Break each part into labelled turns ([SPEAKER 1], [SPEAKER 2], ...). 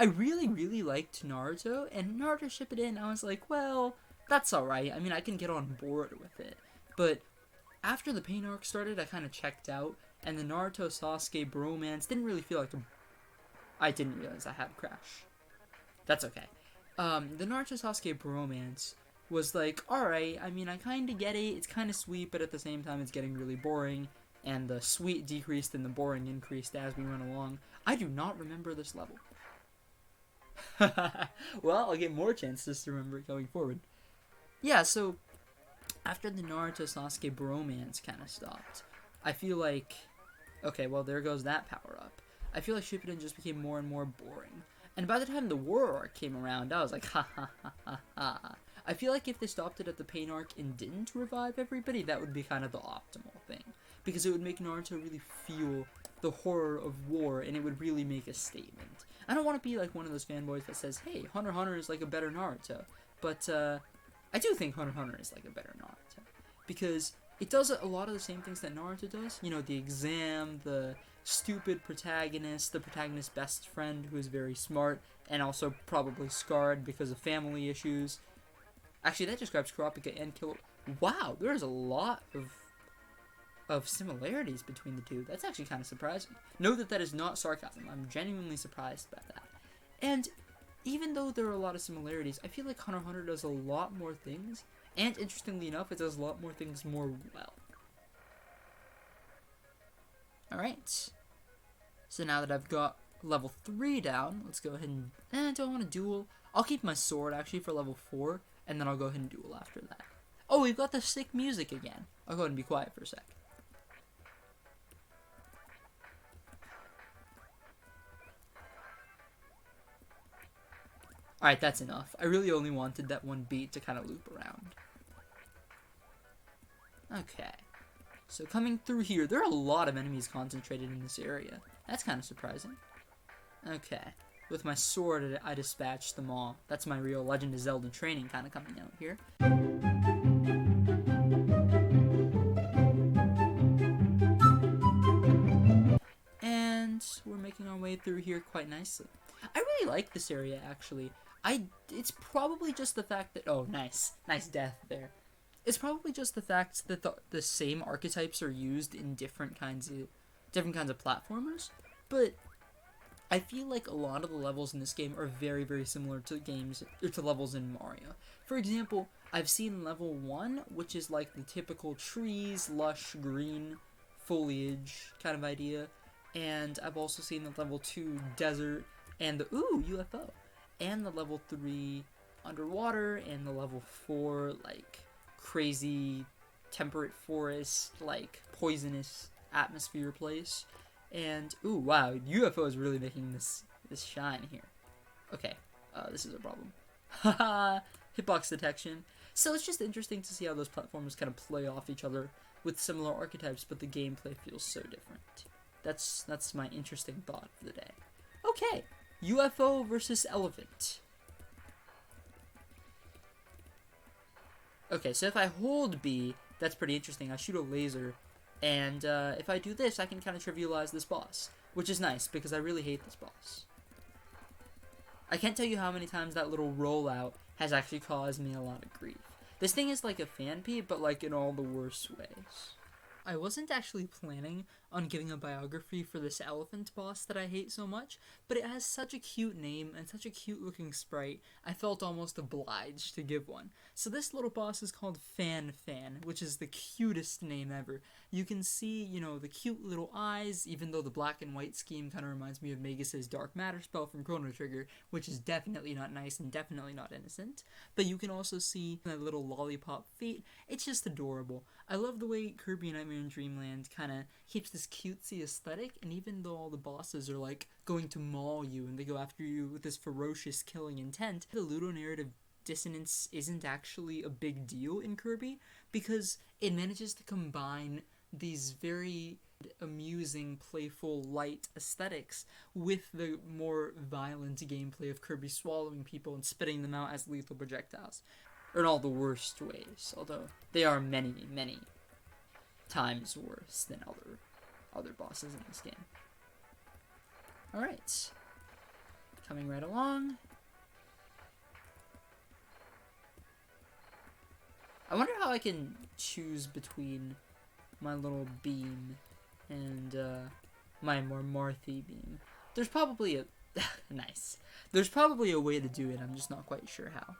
[SPEAKER 1] I really, really liked Naruto, and Naruto Shippuden, I was like, well, that's alright. I mean, I can get on board with it. But after the Pain arc started, I kind of checked out, and the Naruto Sasuke bromance didn't really feel like I didn't realize I had Crash. That's okay. The Naruto Sasuke bromance was like, alright, I mean, I kind of get it, it's kind of sweet, but at the same time, it's getting really boring, and the sweet decreased and the boring increased as we went along. I do not remember this level. Well, I'll get more chances to remember it going forward. Yeah, so after the Naruto Sasuke bromance kind of stopped, I feel like, okay, well, there goes that power up. I feel like Shippuden just became more and more boring. And by the time the War arc came around, I was like, ha ha ha ha ha. I feel like if they stopped it at the Pain arc and didn't revive everybody, that would be kind of the optimal thing. Because it would make Naruto really feel the horror of war, and it would really make a statement. I don't want to be like one of those fanboys that says, hey, Hunter x Hunter is like a better Naruto. But, I do think Hunter x Hunter is like a better Naruto. Because it does a lot of the same things that Naruto does. You know, the exam, the stupid protagonist, the protagonist's best friend who is very smart, and also probably scarred because of family issues. Actually, that describes Kurapika and Killer. Wow, there's a lot of similarities between the two. That's actually kind of surprising. Note that that is not sarcasm. I'm genuinely surprised by that. And even though there are a lot of similarities, I feel like Hunter x Hunter does a lot more things, and interestingly enough, it does a lot more things more well. Alright. So now that I've got level 3 down, let's go ahead and... do I want to duel? I'll keep my sword, actually, for level 4, and then I'll go ahead and duel after that. Oh, we've got the sick music again. I'll go ahead and be quiet for a sec. Alright, that's enough. I really only wanted that one beat to kind of loop around. Okay. So coming through here, there are a lot of enemies concentrated in this area. That's kind of surprising. Okay. With my sword, I dispatched them all. That's my real Legend of Zelda training kind of coming out here. And we're making our way through here quite nicely. I really like this area, actually. It's probably just the fact that... Oh, nice death there. It's probably just the fact that the same archetypes are used in different kinds of platformers, but I feel like a lot of the levels in this game are very, very similar to levels in Mario. For example, I've seen level 1, which is like the typical trees, lush, green, foliage kind of idea, and I've also seen the level 2 desert, and the UFO, and the level 3 underwater, and the level 4 like crazy temperate forest, like poisonous atmosphere place. And ooh, wow, UFO is really making this shine here. Okay, this is a problem. Haha, hitbox detection. So it's just interesting to see how those platformers kind of play off each other with similar archetypes, but the gameplay feels so different. That's my interesting thought of the day. Okay, UFO versus elephant. Okay, so if I hold B, that's pretty interesting. I shoot a laser, and if I do this, I can kind of trivialize this boss, which is nice, because I really hate this boss. I can't tell you how many times that little rollout has actually caused me a lot of grief. This thing is like a Phanpy, but like in all the worst ways. I wasn't actually planning on giving a biography for this elephant boss that I hate so much, but it has such a cute name and such a cute looking sprite, I felt almost obliged to give one. So this little boss is called Phan Phan, which is the cutest name ever. You can see, you know, the cute little eyes, even though the black and white scheme kind of reminds me of Magus's Dark Matter spell from Chrono Trigger, which is definitely not nice and definitely not innocent. But you can also see the little lollipop feet. It's just adorable. I love the way Kirby Nightmare in Dreamland kind of keeps this cutesy aesthetic, and even though all the bosses are like going to maul you and they go after you with this ferocious killing intent, the ludonarrative dissonance isn't actually a big deal in Kirby, because it manages to combine these very amusing, playful, light aesthetics with the more violent gameplay of Kirby swallowing people and spitting them out as lethal projectiles. Or in all the worst ways, although they are many, many times worse than other bosses in this game. Alright. coming right along. I wonder how I can choose between my little beam and my more Marthy beam. There's probably a... nice. There's probably a way to do it, I'm just not quite sure how.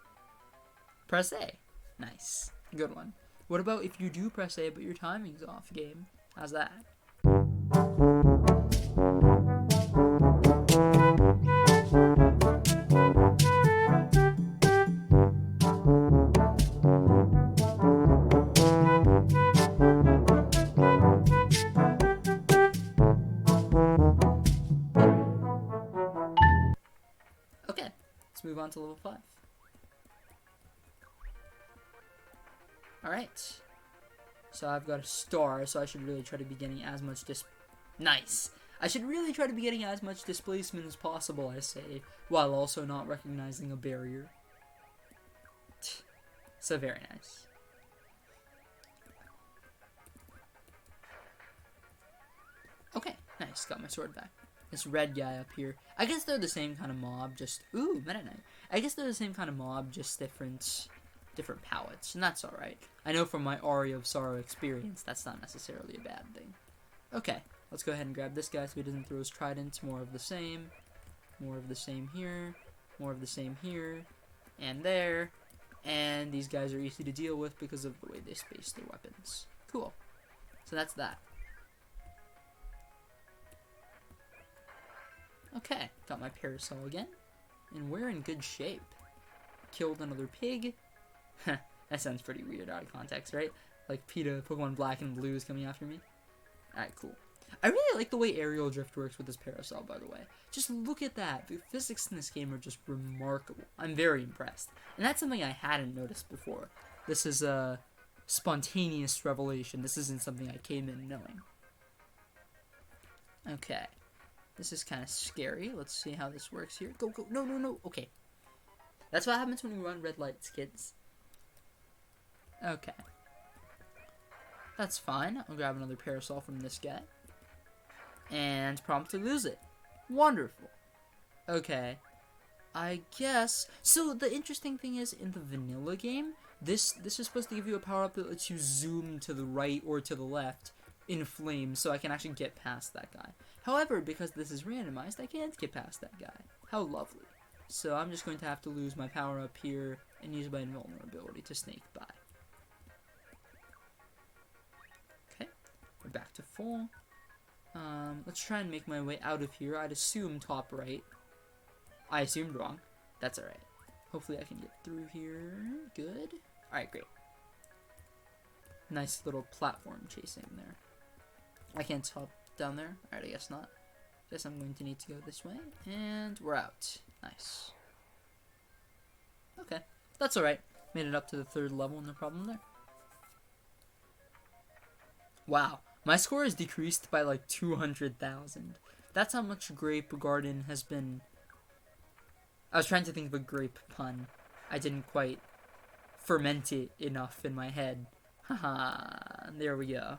[SPEAKER 1] Press A. Nice. Good one. What about if you do press A but your timing's off, game? How's that? Okay, let's move on to level 5. Alright. So I've got a star, so I should really try to be getting as much Nice! I should really try to be getting as much displacement as possible, I say, while also not recognizing a barrier. So very nice. Okay, nice. Got my sword back. This red guy up here. I guess they're the same kind of mob, just... Ooh, Meta Knight. I guess they're the same kind of mob, just different palettes, and that's alright. I know from my Aria of Sorrow experience, that's not necessarily a bad thing. Okay, let's go ahead and grab this guy so he doesn't throw his tridents. More of the same. More of the same here. More of the same here. And there. And these guys are easy to deal with because of the way they space their weapons. Cool. So that's that. Okay, got my parasol again. And we're in good shape. Killed another pig. That sounds pretty weird out of context, right? Like PETA, Pokemon Black and Blue is coming after me. Alright, cool. I really like the way aerial drift works with this parasol, by the way. Just look at that. The physics in this game are just remarkable. I'm very impressed. And that's something I hadn't noticed before. This is a spontaneous revelation. This isn't something I came in knowing. Okay. This is kind of scary. Let's see how this works here. Go, go. No, no, no. Okay. That's what happens when we run red lights, kids. Okay. That's fine. I'll grab another parasol from this guy. And promptly lose it. Wonderful. Okay. I guess... So, the interesting thing is, in the vanilla game, this is supposed to give you a power-up that lets you zoom to the right or to the left in flames, so I can actually get past that guy. However, because this is randomized, I can't get past that guy. How lovely. So, I'm just going to have to lose my power-up here and use my invulnerability to snake by. We're back to full. Let's try and make my way out of here. I'd assume top right. I assumed wrong. That's alright. Hopefully I can get through here. Good. Alright, great. Nice little platform chasing there. I can't hop down there. Alright, I guess not. Guess I'm going to need to go this way. And we're out. Nice. Okay. That's alright. Made it up to the 3rd level, no problem there. Wow. My score is decreased by like 200,000. That's how much Grape Garden has been. I was trying to think of a grape pun. I didn't quite ferment it enough in my head. Haha, there we go.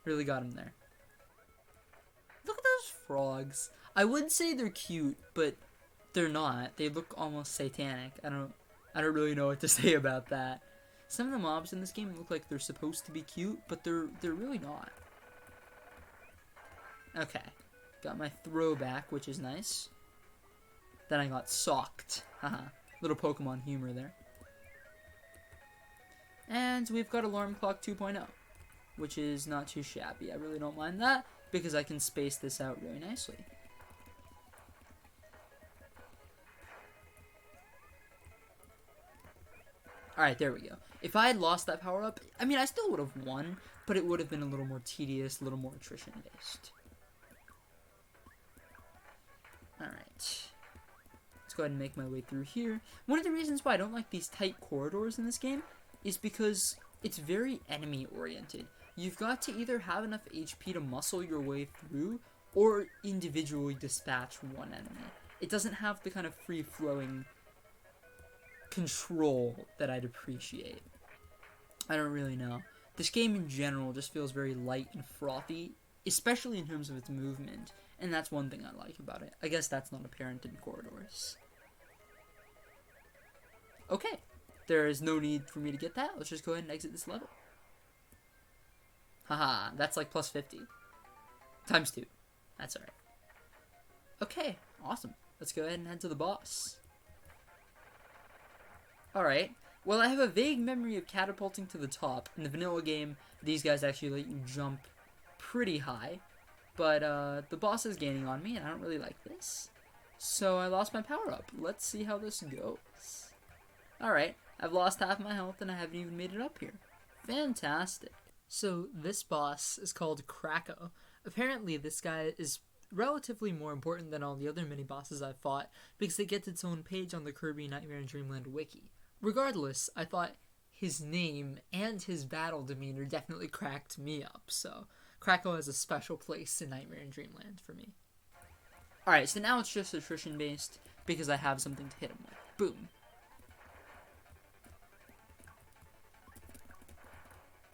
[SPEAKER 1] Really got him there. Look at those frogs. I would say they're cute, but they're not. They look almost satanic. I don't really know what to say about that. Some of the mobs in this game look like they're supposed to be cute, but they're really not. Okay. Got my throwback, which is nice. Then I got socked. Haha. Little Pokemon humor there. And we've got Alarm Clock 2.0, which is not too shabby. I really don't mind that, because I can space this out really nicely. Alright, there we go. If I had lost that power-up, I mean, I still would have won, but it would have been a little more tedious, a little more attrition-based. Alright. Let's go ahead and make my way through here. One of the reasons why I don't like these tight corridors in this game is because it's very enemy-oriented. You've got to either have enough HP to muscle your way through, or individually dispatch one enemy. It doesn't have the kind of free-flowing control that I'd appreciate. I don't really know. This game in general just feels very light and frothy, especially in terms of its movement, and that's one thing I like about it. I guess that's not apparent in corridors. Okay, there is no need for me to get that. Let's just go ahead and exit this level. Haha, that's like plus 50. Times 2. That's alright. Okay, awesome. Let's go ahead and head to the boss. Alright, well I have a vague memory of catapulting to the top. In the vanilla game, these guys actually let you jump pretty high. But the boss is gaining on me and I don't really like this. So I lost my power up. Let's see how this goes. Alright, I've lost half my health and I haven't even made it up here. Fantastic. So this boss is called Kracko. Apparently this guy is relatively more important than all the other mini-bosses I've fought because it gets its own page on the Kirby Nightmare and Dreamland wiki. Regardless, I thought his name and his battle demeanor definitely cracked me up, so Kracko has a special place in Nightmare and Dreamland for me. Alright, so now it's just attrition based because I have something to hit him with. Boom.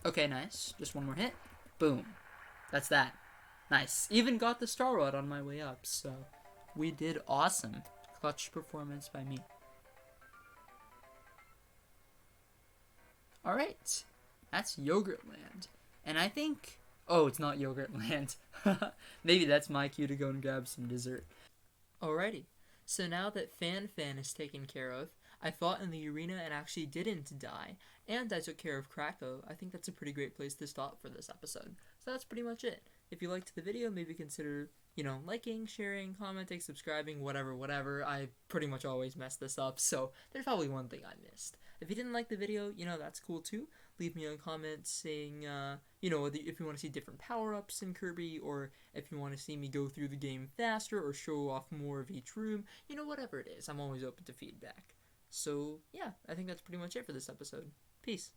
[SPEAKER 1] Okay, nice. Just one more hit. Boom. That's that. Nice. Even got the Star Rod on my way up, so we did awesome. Clutch performance by me. Alright. That's Yogurt Land. And I think... Oh, it's not Yogurt Land. Maybe that's my cue to go and grab some dessert. Alrighty. So now that Phan Phan is taken care of, I fought in the arena and actually didn't die, and I took care of Kracko. I think that's a pretty great place to stop for this episode. So that's pretty much it. If you liked the video, maybe consider, liking, sharing, commenting, subscribing, whatever. I pretty much always mess this up, so there's probably one thing I missed. If you didn't like the video, that's cool too. Leave me a comment saying, if you want to see different power-ups in Kirby, or if you want to see me go through the game faster, or show off more of each room, whatever it is. I'm always open to feedback. So, yeah, I think that's pretty much it for this episode. Peace.